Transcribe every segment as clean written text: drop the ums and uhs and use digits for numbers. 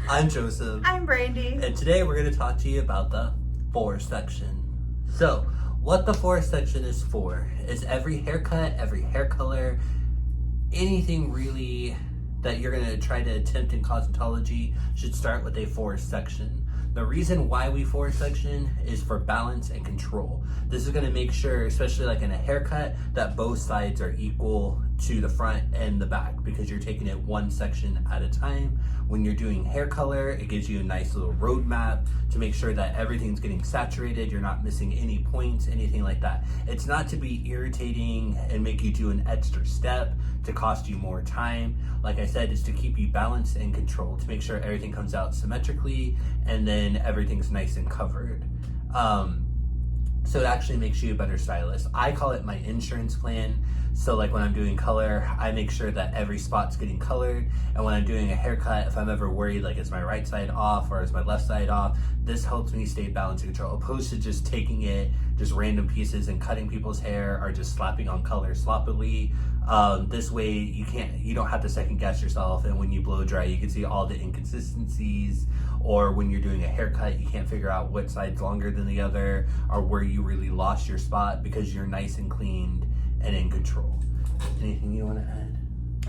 I'm Joseph. I'm Brandy. And today we're going to talk to you about the four section. So, what the four section is for is every haircut, every hair color, anything really that you're going to try to attempt in cosmetology should start with a four section. The reason why we four section is for balance and control. This is going to make sure, especially like in a haircut, that both sides are equal to the front and the back, because you're taking it one section at a time. When you're doing hair color, it gives you a nice little roadmap to make sure that everything's getting saturated, you're not missing any points, anything like that. It's not to be irritating and make you do an extra step to cost you more time. Like I said, it's to keep you balanced and controlled, to make sure everything comes out symmetrically and then everything's nice and covered. So it actually makes you a better stylist. I call it my insurance plan. So like when I'm doing color, I make sure that every spot's getting colored. And when I'm doing a haircut, if I'm ever worried like is my right side off or is my left side off, this helps me stay balanced and control, opposed to just taking it, just random pieces and cutting people's hair or just slapping on color sloppily. This way you don't have to second guess yourself, and when you blow dry you can see all the inconsistencies, or when you're doing a haircut you can't figure out what side's longer than the other or where you really lost your spot, because you're nice and cleaned and in control. Anything you want to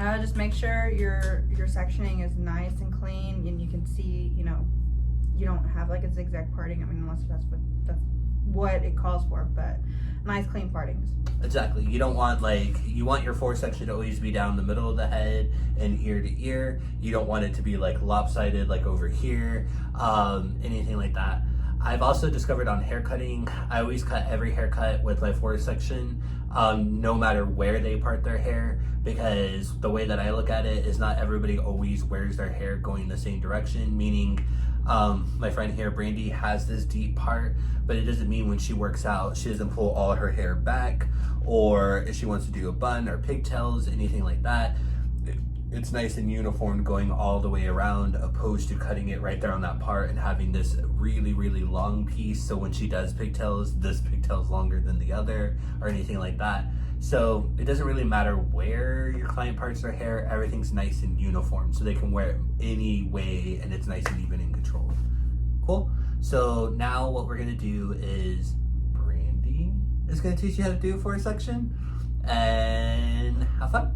add? Just make sure your sectioning is nice and clean, and you can see, you don't have like a zigzag parting. I mean, unless that's what it calls for, but nice clean partings. Exactly. You don't want you want your four section to always be down the middle of the head and ear to ear. You don't want it to be like lopsided like over here, anything like that. I've also discovered on hair cutting, I always cut every haircut with my four section, no matter where they part their hair, because the way that I look at it is not everybody always wears their hair going the same direction, meaning my friend here, Brandy, has this deep part, but it doesn't mean when she works out, she doesn't pull all her hair back, or if she wants to do a bun or pigtails, anything like that. It's nice and uniform going all the way around, opposed to cutting it right there on that part and having this really, really long piece. So when she does pigtails, this pigtail's longer than the other or anything like that. So it doesn't really matter where your client parts their hair, everything's nice and uniform. So they can wear it any way and it's nice and even in control. Cool. So now what we're gonna do is Brandy is gonna teach you how to do a four section, and have fun.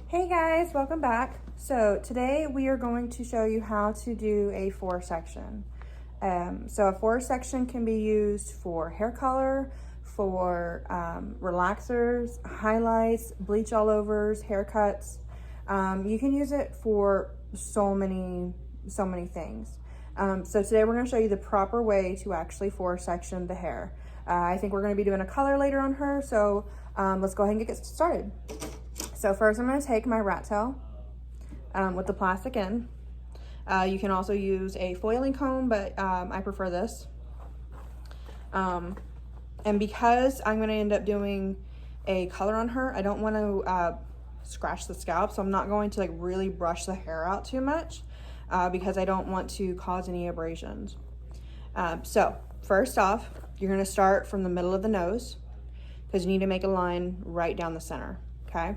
Hey guys, welcome back. So today we are going to show you how to do a four section. So a four section can be used for hair color, for relaxers, highlights, bleach all overs, haircuts. You can use it for so many things. So today we're going to show you the proper way to actually four section the hair. I think we're going to be doing a color later on her, so let's go ahead and get started. So first I'm going to take my rat tail with the plastic end. You can also use a foiling comb, but I prefer this. And because I'm going to end up doing a color on her, I don't want to scratch the scalp, so I'm not going to really brush the hair out too much because I don't want to cause any abrasions. So first off, you're going to start from the middle of the nose, because you need to make a line right down the center, okay?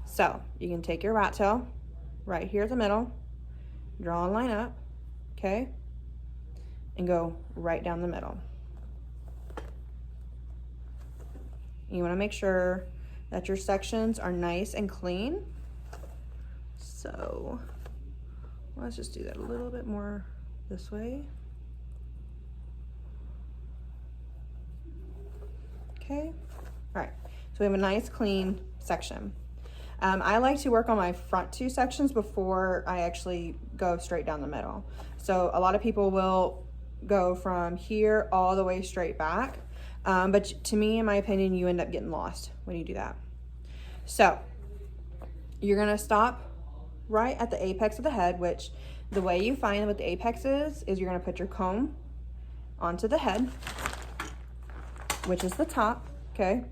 So you can take your rat tail right here at the middle, draw a line up, okay? And go right down the middle. You wanna make sure that your sections are nice and clean. So let's just do that a little bit more this way. Okay, all right, so we have a nice clean section. I like to work on my front two sections before I actually go straight down the middle. So a lot of people will go from here all the way straight back, but to me, in my opinion, you end up getting lost when you do that. So you're gonna stop right at the apex of the head, which the way you find what the apex is you're gonna put your comb onto the head, which is the top, okay?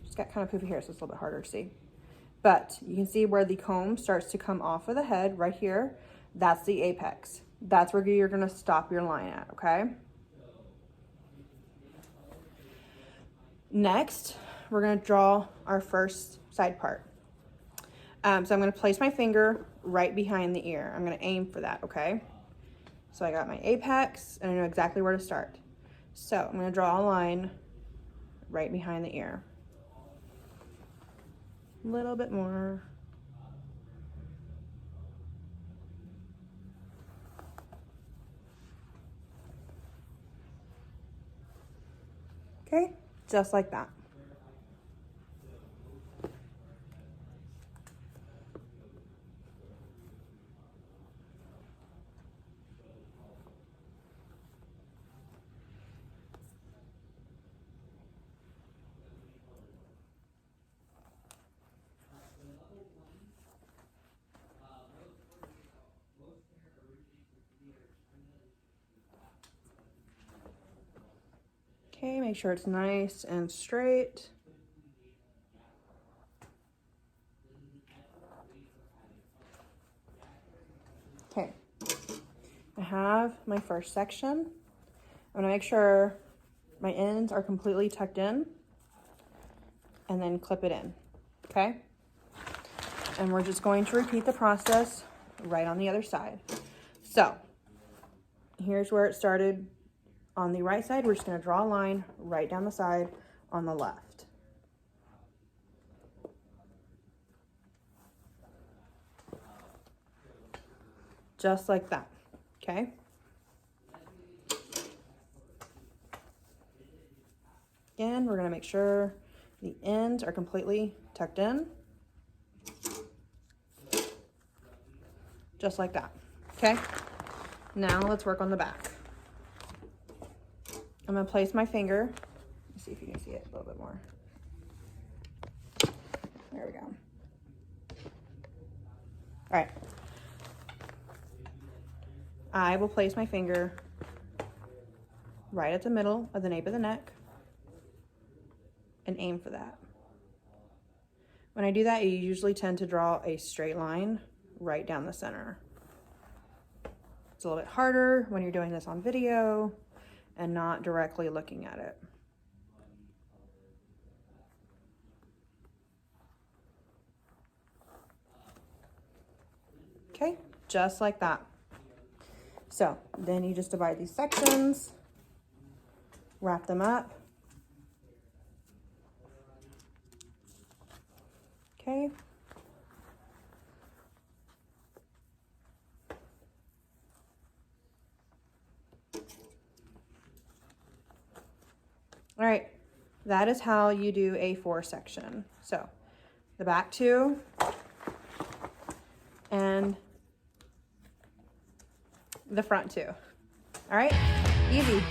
Just got kind of poofy hair, so it's a little bit harder to see. But you can see where the comb starts to come off of the head right here. That's the apex. That's where you're gonna stop your line at, okay? Next, we're gonna draw our first side part. So I'm going to place my finger right behind the ear. I'm going to aim for that, okay? So I got my apex, and I know exactly where to start. So I'm going to draw a line right behind the ear. A little bit more. Okay, just like that. Okay, make sure it's nice and straight. Okay, I have my first section. I'm gonna make sure my ends are completely tucked in and then clip it in, okay? And we're just going to repeat the process right on the other side. So here's where it started on the right side. We're just gonna draw a line right down the side on the left. Just like that, okay? Again, we're gonna make sure the ends are completely tucked in. Just like that, okay? Now let's work on the back. I'm gonna place my finger. Let's see if you can see it a little bit more. There we go. All right. I will place my finger right at the middle of the nape of the neck and aim for that. When I do that, you usually tend to draw a straight line right down the center. It's a little bit harder when you're doing this on video and not directly looking at it. Okay, just like that. So then you just divide these sections, wrap them up. Okay. All right, that is how you do a 4 section. So the back 2 and the front 2. All right, easy.